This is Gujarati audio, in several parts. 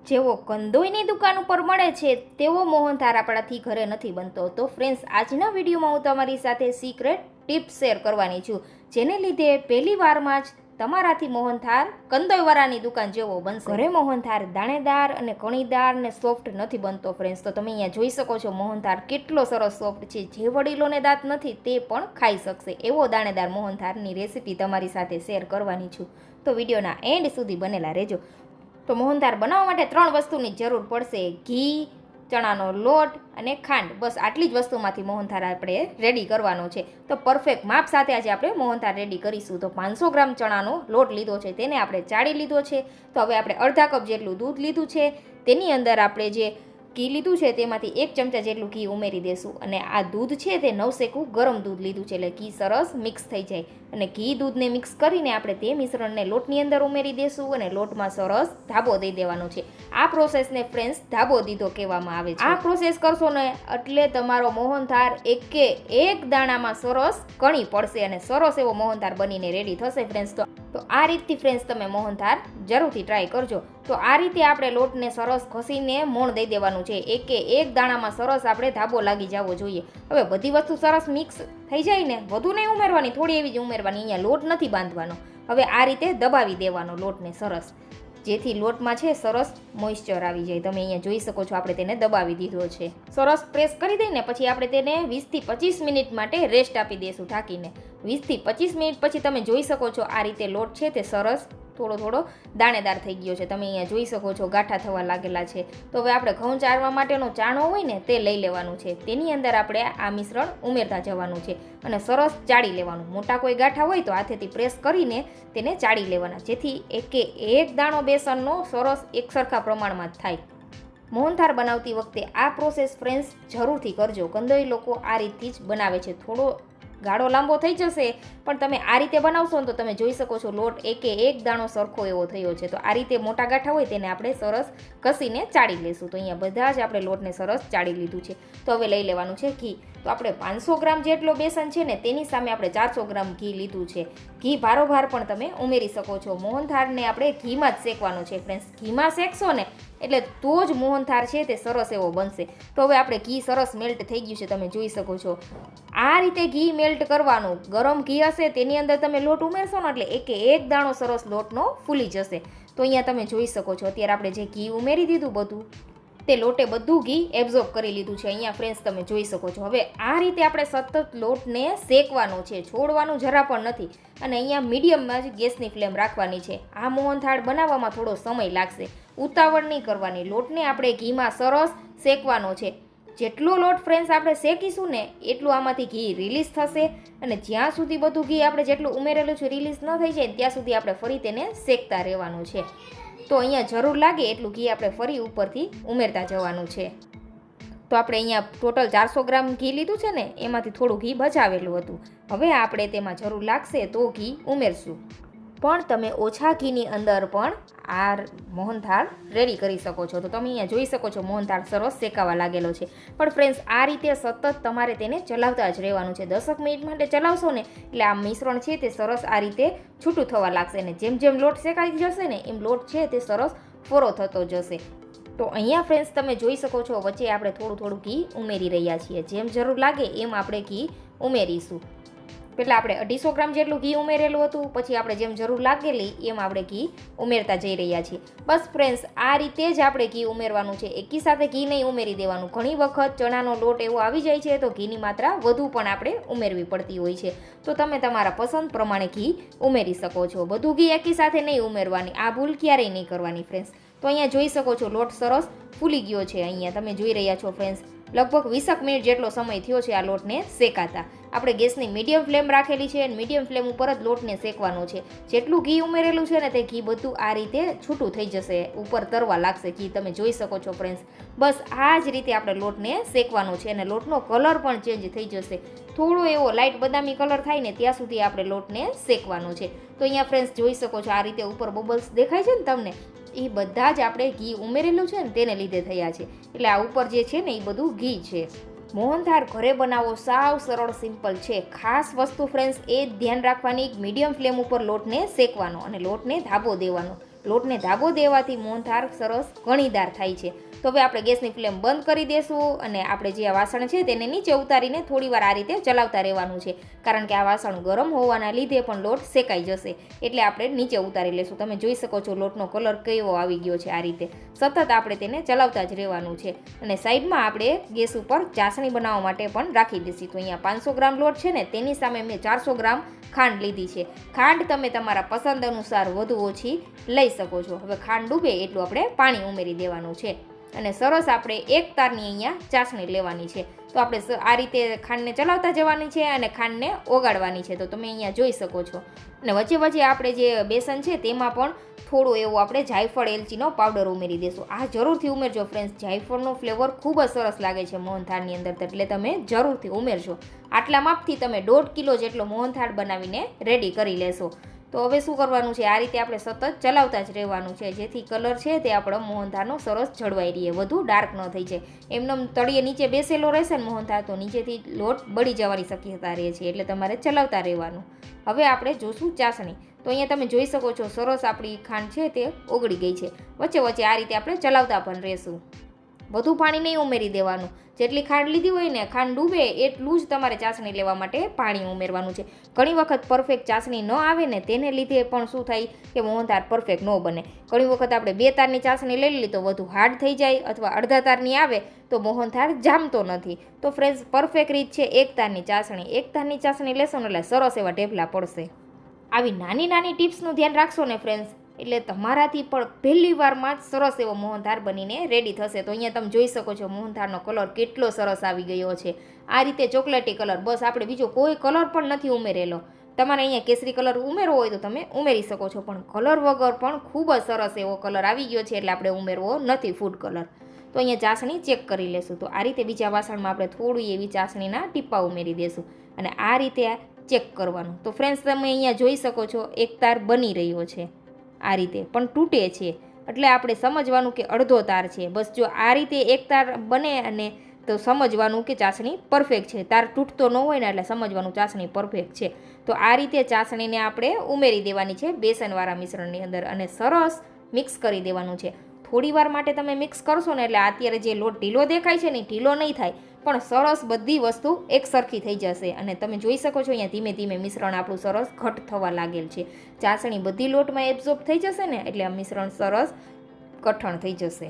જેવો કંદોઈની દુકાન ઉપર મળે છે તેવો મોહનથાળ આપણાથી ઘરે નથી બનતો. તો ફ્રેન્ડ્સ, આજના વિડીયોમાં હું તમારી સાથે સિક્રેટ ટિપ્સ શેર કરવાની છું, જેને લીધે પહેલી વારમાં જ તમારાથી મોહનથાળ કંદોઈવાળાની દુકાન જેવો બનશે. ઘરે મોહનથાળ દાણેદાર અને કણીદાર ને સોફ્ટ નથી બનતો ફ્રેન્ડ્સ. તો તમે અહીંયા જોઈ શકો છો મોહનથાળ કેટલો સરસ સોફ્ટ છે. જે વડીલોને દાંત નથી તે પણ ખાઈ શકશે એવો દાણેદાર મોહનથાળની રેસીપી તમારી સાથે શેર કરવાની છું. તો વિડીયોના એન્ડ સુધી બનેલા રહેજો. તો મોહનથાળ બનાવવા માટે 3 વસ્તુની જરૂર પડશે: ઘી, ચણાનો લોટ અને ખાંડ. બસ આટલી જ વસ્તુમાંથી મોહનથાળ આપણે રેડી કરવાનો છે. તો પરફેક્ટ માપ સાથે આજે આપણે મોહનથાળ રેડી કરીશું. તો 500 ગ્રામ ચણાનો લોટ લીધો છે, તેને આપણે ચાળી લીધો છે. તો હવે આપણે અડધા કપ જેટલું દૂધ લીધું છે, તેની અંદર આપણે જે ઘી લીધું છે તેમાંથી 1 ચમચા જેટલું ઘી ઉમેરી દેશું. અને આ દૂધ છે તે નવસેકું ગરમ દૂધ લીધું છે, એટલે ઘી સરસ મિક્સ થઈ જાય. અને ઘી દૂધને મિક્સ કરીને આપણે તે મિશ્રણને લોટની અંદર ઉમેરી દેશું અને લોટમાં સરસ ધાબો દઈ દેવાનો છે. આ પ્રોસેસને ફ્રેન્ડ્સ ધાબો દીધો કહેવામાં આવે છે. આ પ્રોસેસ કરશો ને એટલે તમારો મોહનથાળ એકે એક દાણામાં સરસ કણી પડશે અને સરસ એવો મોહનથાળ બનીને રેડી થશે ફ્રેન્ડ્સ. તો આ રીતથી ફ્રેન્ડ્સ તમે મોહનથાળ જરૂરથી ટ્રાય કરજો. તો આ રીતે આપણે લોટને સરસ ઘસીને મોણ દઈ દેવાનું છે. એકે એક દાણામાં સરસ આપણે ધાબો લાગી જવો જોઈએ. હવે બધી વસ્તુ સરસ મિક્સ થઈ જાય ને, વધુ નહીં ઉમેરવાની, થોડી એવી જ ઉમેરવાની. અહીંયા લોટ નથી બાંધવાનો. હવે આ રીતે દબાવી દેવાનો લોટને સરસ, જેથી લોટમાં છે સરસ મોઇશ્ચર આવી જાય. તમે અહીંયા જોઈ શકો છો આપણે તેને દબાવી દીધો છે. સરસ પ્રેસ કરી દઈને પછી આપણે તેને 20 થી 25 મિનિટ માટે રેસ્ટ આપી દઈશું ઢાંકીને. 20 થી 25 મિનિટ પછી તમે જોઈ શકો છો આ રીતે લોટ છે તે સરસ થોડો દાણેદાર થઈ ગયો છે. તમે અહીંયા જોઈ શકો છો ગાંઠા થવા લાગેલા છે. તો હવે આપણે ઘઉં ચાળવા માટેનો ચાણો હોય ને તે લઈ લેવાનું છે. તેની અંદર આપણે આ મિશ્રણ ઉમેરતા જવાનું છે અને સરસ ચાળી લેવાનું. મોટા કોઈ ગાંઠા હોય તો હાથેથી પ્રેસ કરીને તેને ચાળી લેવાના, જેથી એકે એક દાણો બેસનનો સરસ એકસરખા પ્રમાણમાં થાય. મોહનથાળ બનાવતી વખતે આ પ્રોસેસ ફ્રેન્ડ્સ જરૂરથી કરજો. કંદોઈ લોકો આ રીતથી જ બનાવે છે. થોડો ગાળો લાંબો થઈ જશે, પણ તમે આ રીતે બનાવશો ને તો તમે જોઈ શકો છો લોટ એકે એક દાણો સરખો એવો થયો છે. તો આ રીતે મોટા ગાંઠા હોય તેને આપણે સરસ કસીને ચાળી લઈશું. તો અહીંયા બધા જ આપણે લોટને સરસ ચાળી લીધું છે. તો હવે લઈ લેવાનું છે ઘી. તો આપણે 500 ગ્રામ જેટલો બેસન છે ને તેની સામે આપણે 400 ગ્રામ ઘી લીધું છે. ઘી ભારોભાર પણ તમે ઉમેરી શકો છો. મોહનથાળને આપણે ઘીમાં જ શેકવાનો છે ફ્રેન્ડ્સ. ઘીમાં શેકશો ને એટલે તો જ મોહનથાળ છે તે સરસ એવો બનશે. તો હવે આપણે ઘી સરસ મેલ્ટ થઈ ગયું છે, તમે જોઈ શકો છો. આ રીતે ઘી મેલ્ટ કરવાનું. ગરમ ઘી હશે તેની અંદર તમે લોટ ઉમેરશો ને એટલે એકે એક દાણો સરસ લોટનો ફૂલી જશે. તો અહીંયા તમે જોઈ શકો છો અત્યારે આપણે જે ઘી ઉમેરી દીધું બધું, તે લોટે બધું ઘી એબ્ઝોર્બ કરી લીધું છે. અહીંયા ફ્રેન્ડ્સ તમે જોઈ શકો છો. હવે આ રીતે આપણે સતત લોટને શેકવાનો છે, છોડવાનું જરા પણ નથી. અને અહીંયા મીડિયમમાં જ ગેસની ફ્લેમ રાખવાની છે. આ મોહનથાળ બનાવવામાં થોડો સમય લાગશે, ઉતાવળ નહીં કરવાની. લોટને આપણે ઘીમાં સરસ શેકવાનો છે. જેટલો લોટ ફ્રેન્ડ્સ આપણે શેકીશું ને એટલું આમાંથી ઘી રિલીઝ થશે. અને જ્યાં સુધી બધું ઘી આપણે જેટલું ઉમેરેલું છે રિલીઝ ન થઈ જાય ત્યાં સુધી આપણે ફરી તેને શેકતા રહેવાનું છે. તો અહીંયા જરૂર લાગે એટલું ઘી આપણે ફરી ઉપરથી ઉમેરતા જવાનું છે. તો આપણે અહીંયા ટોટલ 400 ગ્રામ ઘી લીધું છે ને, એમાંથી થોડું ઘી બચાવેલું હતું. હવે આપણે તેમાં જરૂર લાગશે તો ઘી ઉમેરશું. પણ તમે ઓછા ઘીની અંદર પણ આ મોહનથાળ રેડી કરી શકો છો. તો તમે અહીંયા જોઈ શકો છો મોહનથાળ સરસ શેકાવા લાગેલો છે. પણ ફ્રેન્ડ્સ આ રીતે સતત તમારે તેને ચલાવતા જ રહેવાનું છે. 10 મિનિટ માટે ચલાવશો ને એટલે આ મિશ્રણ છે તે સરસ આ રીતે છૂટું થવા લાગશે. ને જેમ જેમ લોટ શેકાઈ જશે ને એમ લોટ છે તે સરસ ફોરો થતો જશે. તો અહીંયા ફ્રેન્ડ્સ તમે જોઈ શકો છો વચ્ચે આપણે થોડું ઘી ઉમેરી રહ્યા છીએ. જેમ જરૂર લાગે એમ આપણે ઘી ઉમેરીશું. પહેલાં આપણે 250 ગ્રામ જેટલું ઘી ઉમેરેલું હતું, પછી આપણે જેમ જરૂર લાગેલી એમ આપણે ઘી ઉમેરતા જઈ રહ્યા છીએ. બસ ફ્રેન્ડ્સ આ રીતે જ આપણે ઘી ઉમેરવાનું છે. એકી સાથે ઘી નહીં ઉમેરી દેવાનું. ઘણી વખત ચણાનો લોટ એવો આવી જાય છે તો ઘીની માત્રા વધુ પણ આપણે ઉમેરવી પડતી હોય છે. તો તમે તમારા પસંદ પ્રમાણે ઘી ઉમેરી શકો છો. બધું ઘી એકી સાથે નહીં ઉમેરવાની. આ ભૂલ ક્યારેય નહીં કરવાની ફ્રેન્ડ્સ. તો અહીંયા જોઈ શકો છો લોટ સરસ ફૂલી ગયો છે. અહીંયા તમે જોઈ રહ્યા છો ફ્રેન્ડ્સ લગભગ 20 મિનિટ જેટલો સમય થયો છે આ લોટને શેકાતા. આપણે ગેસની મીડિયમ ફ્લેમ રાખેલી છે અને મીડિયમ ફ્લેમ ઉપર જ લોટને શેકવાનો છે. જેટલું ઘી ઉમેરેલું છે ને તે ઘી બધું આ રીતે છૂટું થઈ જશે, ઉપર તરવા લાગશે ઘી. તમે જોઈ શકો છો ફ્રેન્ડ્સ. બસ આ જ રીતે આપણે લોટને શેકવાનો છે અને લોટનો કલર પણ ચેન્જ થઈ જશે. થોડો એવો લાઇટ બદામી કલર થાય ને ત્યાં સુધી આપણે લોટને શેકવાનો છે. તો અહીંયા ફ્રેન્ડ્સ જોઈ શકો છો આ રીતે ઉપર બબલ્સ દેખાય છે ને તમને, એ બધા જ આપણે ઘી ઉમેરેલું છે ને તેને લીધે થયા છે. એટલે આ ઉપર જે છે ને એ બધું ઘી છે. મોહનથાળ ઘરે બનાવો સાવ સરળ સિમ્પલ છે. ખાસ વસ્તુ ફ્રેન્ડ્સ એ ધ્યાન રાખવાની, મીડિયમ ફ્લેમ ઉપર લોટને શેકવાનો અને લોટને ધાબો દેવાનો. લોટને ધાબો દેવાથી મોહનથાળ સરસ ઘણીદાર થાય છે. તો હવે આપણે ગેસની ફ્લેમ બંધ કરી દેશું અને આપણે જે આ વાસણ છે તેને નીચે ઉતારીને થોડીવાર આ રીતે ચલાવતા રહેવાનું છે, કારણ કે આ વાસણ ગરમ હોવાના લીધે પણ લોટ શેકાઈ જશે, એટલે આપણે નીચે ઉતારી લેશું. તમે જોઈ શકો છો લોટનો કલર કેવો આવી ગયો છે. આ રીતે સતત આપણે તેને ચલાવતા જ રહેવાનું છે. અને સાઈડમાં આપણે ગેસ ઉપર ચાસણી બનાવવા માટે પણ રાખી દઈશું. તો અહીંયા 500 ગ્રામ લોટ છે ને, તેની સામે મેં 400 ગ્રામ ખાંડ લીધી છે. ખાંડ તમે તમારા પસંદ અનુસાર વધુ ઓછી લઈ શકો છો. હવે ખાંડ ડૂબે એટલું આપણે પાણી ઉમેરી દેવાનું છે અને સરસ આપણે એક તારની અહીંયા ચાસણી લેવાની છે. તો આપણે આ રીતે ખાંડને ચલાવતા જવાની છે અને ખાંડને ઓગાળવાની છે. તો તમે અહીંયા જોઈ શકો છો. અને વચ્ચે વચ્ચે આપણે જે બેસન છે તેમાં પણ થોડું એવું આપણે જાયફળ એલચીનો પાવડર ઉમેરી દઈશું. આ જરૂરથી ઉમેરજો ફ્રેન્ડ્સ, જાયફળનો ફ્લેવર ખૂબ જ સરસ લાગે છે મોહનથાળની અંદર, એટલે તમે જરૂરથી ઉમેરજો. આટલા માપથી તમે 1.5 કિલો જેટલો મોહનથાળ બનાવીને રેડી કરી લેશો. તો હવે શું કરવાનું છે, આ રીતે આપણે સતત ચલાવતા જ રહેવાનું છે, જેથી કલર છે તે આપણો મોહનથાળનો સરસ જળવાઈ રહે, વધુ ડાર્ક ન થઈ જાય. એમને તળિયે નીચે બેસેલો રહેશે ને મોહનથાળ, તો નીચેથી લોટ બળી જવાની શક્યતા રહે છે, એટલે તમારે ચલાવતા રહેવાનું. હવે આપણે જોશું ચાસણી. તો અહીંયા તમે જોઈ શકો છો સરસ આપણી ખાંડ છે તે ઓગળી ગઈ છે. વચ્ચે વચ્ચે આ રીતે આપણે ચલાવતા પણ રહેશું. વધુ પાણી નહીં ઉમેરી દેવાનું. જેટલી ખાંડ લીધી હોય ને, ખાંડ ડૂબે એટલું જ તમારે ચાસણી લેવા માટે પાણી ઉમેરવાનું છે. ઘણી વખત પરફેક્ટ ચાસણી ન આવે ને, તેને લીધે પણ શું થાય કે મોહનથાળ પરફેક્ટ ન બને. ઘણી વખત આપણે 2 તારની ચાસણી લઈ લીધી તો વધુ હાર્ડ થઈ જાય, અથવા અડધા તારની આવે તો મોહનથાળ જામતો નથી. તો ફ્રેન્ડ્સ, પરફેક્ટ રીત છે 1 તારની ચાસણી. 1 તારની ચાસણી લેશો ને એટલે સરસ એવા ઢેફલા પડશે. આવી નાની નાની ટિપ્સનું ધ્યાન રાખશો ને ફ્રેન્ડ્સ, એટલે તમારાથી પણ પહેલી વારમાં જ સરસ એવો મોહનથાળ બનીને રેડી થશે. તો અહીંયા તમે જોઈ શકો છો મોહનથાળનો કલર કેટલો સરસ આવી ગયો છે. આ રીતે ચોકલેટી કલર, બસ આપણે બીજો કોઈ કલર પણ નથી ઉમેરેલો. તમારે અહીંયા કેસરી કલર ઉમેરવો હોય તો તમે ઉમેરી શકો છો, પણ કલર વગર પણ ખૂબ જ સરસ એવો કલર આવી ગયો છે, એટલે આપણે ઉમેરવો નથી ફૂડ કલર. તો અહીંયા ચાસણી ચેક કરી લેશું. તો આ રીતે બીજા વાસણમાં આપણે થોડી એવી ચાસણીના ટીપા ઉમેરી દેશું અને આ રીતે ચેક કરવાનું. તો ફ્રેન્ડ્સ, તમે અહીંયા જોઈ શકો છો એક તાર બની રહ્યો છે આ રીતે, પણ તૂટે છે, એટલે આપણે સમજવાનું કે અડધો તાર છે. બસ જો આ રીતે એક તાર બને અને તો સમજવાનું કે ચાસણી પરફેક્ટ છે. તાર તૂટતો ન હોય ને એટલે સમજવાનું ચાસણી પરફેક્ટ છે. તો આ રીતે ચાસણીને આપણે ઉમેરી દેવાની છે બેસનવાળા મિશ્રણની અંદર અને સરસ મિક્સ કરી દેવાનું છે. થોડી વાર માટે તમે મિક્સ કરશો ને એટલે અત્યારે જે લોટ ઢીલો દેખાય છે ને, ઢીલો નહીં થાય, પણ સરસ બધી વસ્તુ એક સરખી થઈ જશે. અને તમે જોઈ શકો છો અહીંયા ધીમે ધીમે મિશ્રણ આપણું સરસ ઘટ થવા લાગેલ છે. ચાસણી બધી લોટમાં એબ્ઝોર્બ થઈ જશે ને એટલે આ મિશ્રણ સરસ કઠણ થઈ જશે.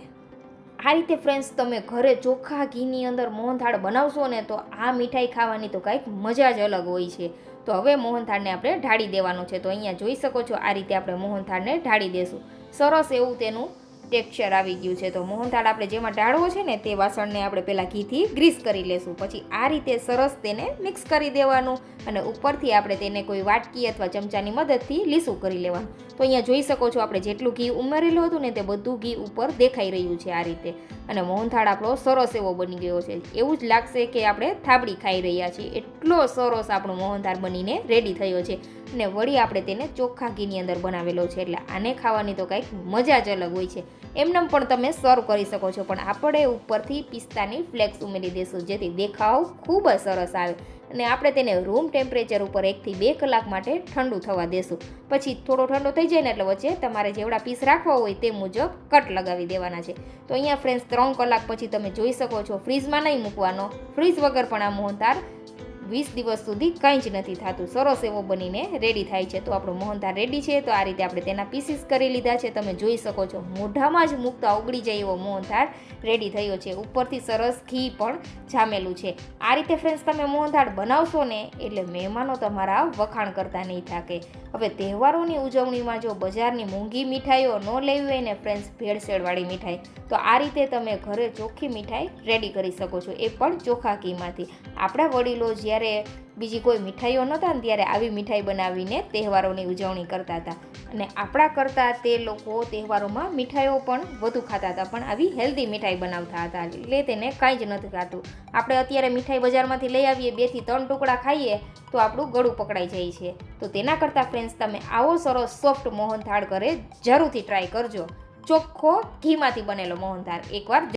આ રીતે ફ્રેન્ડ્સ, તમે ઘરે ચોખ્ખા ઘીની અંદર મોહનથાળ બનાવશો ને તો આ મીઠાઈ ખાવાની તો કંઈક મજા જ અલગ હોય છે. તો હવે મોહનથાળને આપણે ઢાળી દેવાનું છે. તો અહીંયા જોઈ શકો છો આ રીતે આપણે મોહનથાળને ઢાળી દેશું. સરસ એવું તેનું ટેક્સચર આવી ગયું છે. તો મોહનથાળ આપણે જેમાં ઢાળવો છે ને તે વાસણને આપણે પહેલાં ઘીથી ગ્રીસ કરી લેશું. પછી આ રીતે સરસ તેને મિક્સ કરી દેવાનું અને ઉપરથી આપણે તેને કોઈ વાટકી અથવા ચમચાની મદદથી લીસું કરી લેવાનું. તો અહીંયા જોઈ શકો છો આપણે જેટલું ઘી ઉમેરેલું હતું ને તે બધું ઘી ઉપર દેખાઈ રહ્યું છે આ રીતે. અને મોહનથાળ આપણો સરસ એવો બની ગયો છે. એવું જ લાગશે કે આપણે થાબડી ખાઈ રહ્યા છીએ, એટલો સરસ આપણો મોહનથાળ બનીને રેડી થયો છે. અને વળી આપણે તેને ચોખ્ખા ઘીની અંદર બનાવેલો છે, એટલે આને ખાવાની તો કંઈક મજા જ અલગ હોય છે. એમને પણ તમે સર્વ કરી શકો છો, પણ આપણે ઉપરથી પિસ્તાની ફ્લેક્સ ઉમેરી દઈશું, જેથી દેખાવ ખૂબ જ સરસ આવે. અને આપણે તેને રૂમ ટેમ્પરેચર ઉપર 1 થી 2 કલાક માટે ઠંડુ થવા દેશું. પછી થોડો ઠંડો થઈ જાય ને એટલે વચ્ચે તમારે જેવડા પીસ રાખવા હોય તે મુજબ કટ લગાવી દેવાના છે. તો અહીંયા ફ્રેન્ડ્સ 3 કલાક પછી તમે જોઈ શકો છો, ફ્રીઝમાં નહીં મૂકવાનો. ફ્રીઝ વગર પણ આ મોહનથાળ 20 દિવસ સુધી કંઈ જ નથી થતું, સરસ એવો બનીને રેડી થાય છે. તો આપણો મોહનથાળ રેડી છે. તો આ રીતે આપણે તેના પીસીસ કરી લીધા છે. તમે જોઈ શકો છો મોઢામાં જ મૂકતા ઓગળી જાય એવો મોહનથાળ રેડી થયો છે. ઉપરથી સરસ ઘી પણ જામેલું છે. આ રીતે ફ્રેન્ડ્સ તમે મોહનથાળ બનાવશો ને એટલે મહેમાનો તમારા વખાણ કરતા નહીં થાકે. હવે તહેવારોની ઉજવણીમાં જો બજારની મોંઘી મીઠાઈઓ ન લેવી હોય ને ફ્રેન્ડ્સ, ભેળસેળવાળી મીઠાઈ, તો આ રીતે તમે ઘરે ચોખ્ખી મીઠાઈ રેડી કરી શકો છો, એ પણ ચોખ્ખા ઘીમાંથી. આપણા વડીલો જ્યારે બીજી કોઈ મીઠાઈઓ નહોતા ને ત્યારે આવી મીઠાઈ બનાવીને તહેવારોની ઉજવણી કરતા હતા. અને આપણા કરતાં તે લોકો તહેવારોમાં મીઠાઈઓ પણ વધુ ખાતા હતા, પણ આવી હેલ્ધી મીઠાઈ બનાવતા હતા, એટલે તેને કાંઈ જ નથી ખાતું. આપણે અત્યારે મીઠાઈ બજારમાંથી લઈ આવીએ, 2 થી 3 ટુકડા ખાઈએ તો આપણું ગળું પકડાઈ જાય છે. તો તેના કરતાં ફ્રેન્ડ્સ તમે આવો સરસ સોફ્ટ મોહનથાળ ઘરે જરૂરથી ટ્રાય કરજો. ચોખ્ખો ઘીમાંથી બનેલો મોહનથાળ એકવાર